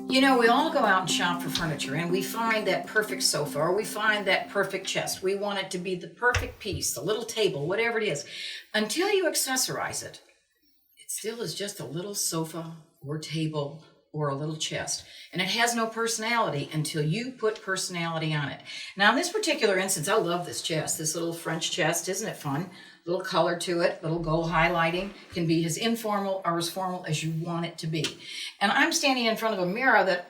You know, we all go out and shop for furniture and we find that perfect sofa or we find that perfect chest. We want it to be the perfect piece, the little table, whatever it is. Until you accessorize it, it still is just a little sofa or table or a little chest. And it has no personality until you put personality on it. Now, in this particular instance, I love this chest, this little French chest. Isn't it fun? Little color to it, little gold highlighting. Can be as informal or as formal as you want it to be. And I'm standing in front of a mirror that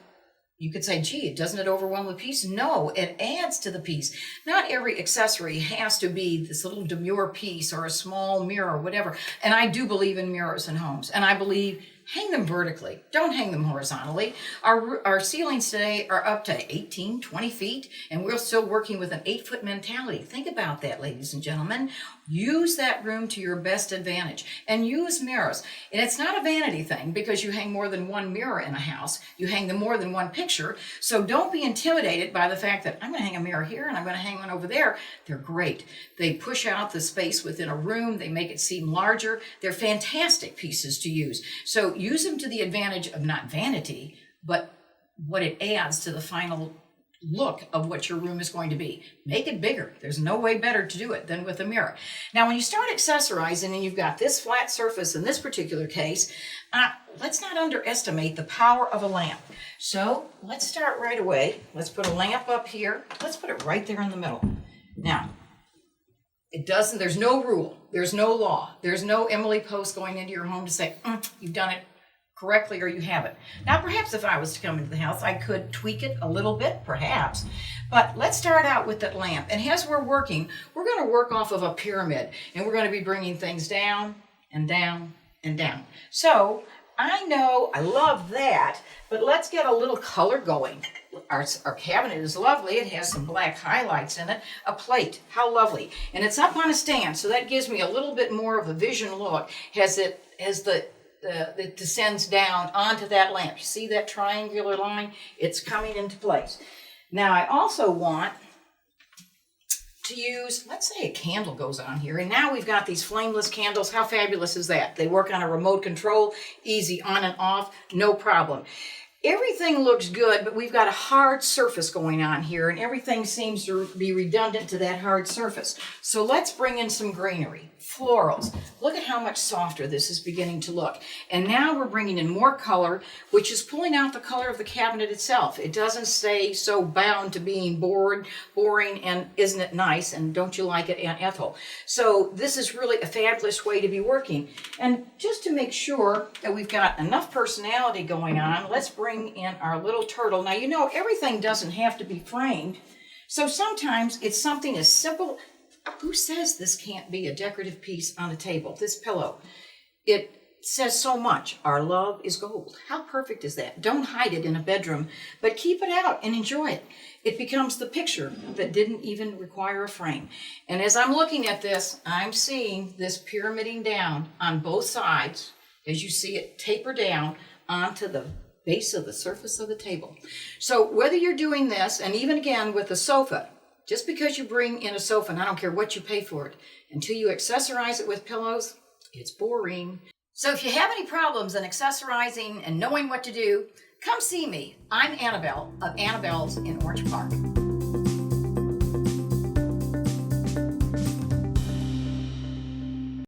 you could say, gee, doesn't it overwhelm the piece? No, it adds to the piece. Not every accessory has to be this little demure piece or a small mirror or whatever. And I do believe in mirrors in homes. And I believe hang them vertically. Don't hang them horizontally. Our ceilings today are up to 18, 20 feet, and we're still working with an 8-foot mentality. Think about that, ladies and gentlemen. Use that room to your best advantage and use mirrors. And it's not a vanity thing because you hang more than one mirror in a house. You hang them more than one picture. So don't be intimidated by the fact that I'm going to hang a mirror here and I'm going to hang one over there. They're great. They push out the space within a room. They make it seem larger. They're fantastic pieces to use. So use them to the advantage of not vanity, but what it adds to the final look of what your room is going to be. Make it bigger. There's no way better to do it than with a mirror. Now, when you start accessorizing and you've got this flat surface in this particular case, let's not underestimate the power of a lamp. So let's start right away. Let's put a lamp up here. Let's put it right there in the middle. Now, there's no rule. There's no law. There's no Emily Post going into your home to say, you've done it correctly or you haven't. Now, perhaps if I was to come into the house, I could tweak it a little bit, perhaps. But let's start out with that lamp. And as we're working, we're going to work off of a pyramid. And we're going to be bringing things down and down and down. So I know I love that, but let's get a little color going. Our cabinet is lovely. It has some black highlights in it. A plate, how lovely. And it's up on a stand, so that gives me a little bit more of a vision look as it descends down onto that lamp. You see that triangular line? It's coming into place. Now I also want to use, let's say a candle goes on here, and now we've got these flameless candles. How fabulous is that? They work on a remote control, easy on and off, no problem. Everything looks good, but we've got a hard surface going on here, and everything seems to be redundant to that hard surface. So let's bring in some greenery, florals. Look at how much softer this is beginning to look. And now we're bringing in more color, which is pulling out the color of the cabinet itself. It doesn't stay so bound to being boring, and isn't it nice, and don't you like it, Aunt Ethel? So this is really a fabulous way to be working. And just to make sure that we've got enough personality going on, let's bring in our little turtle. Now, you know, everything doesn't have to be framed. So sometimes it's something as simple. Who says this can't be a decorative piece on a table? This pillow. It says so much. Our love is gold. How perfect is that? Don't hide it in a bedroom, but keep it out and enjoy it. It becomes the picture that didn't even require a frame. And as I'm looking at this, I'm seeing this pyramiding down on both sides, as you see it taper down onto the base of the surface of the table. So whether you're doing this, and even again with the sofa, just because you bring in a sofa, and I don't care what you pay for it, until you accessorize it with pillows, it's boring. So if you have any problems in accessorizing and knowing what to do, come see me. I'm Annabelle of Annabelle's in Orange Park.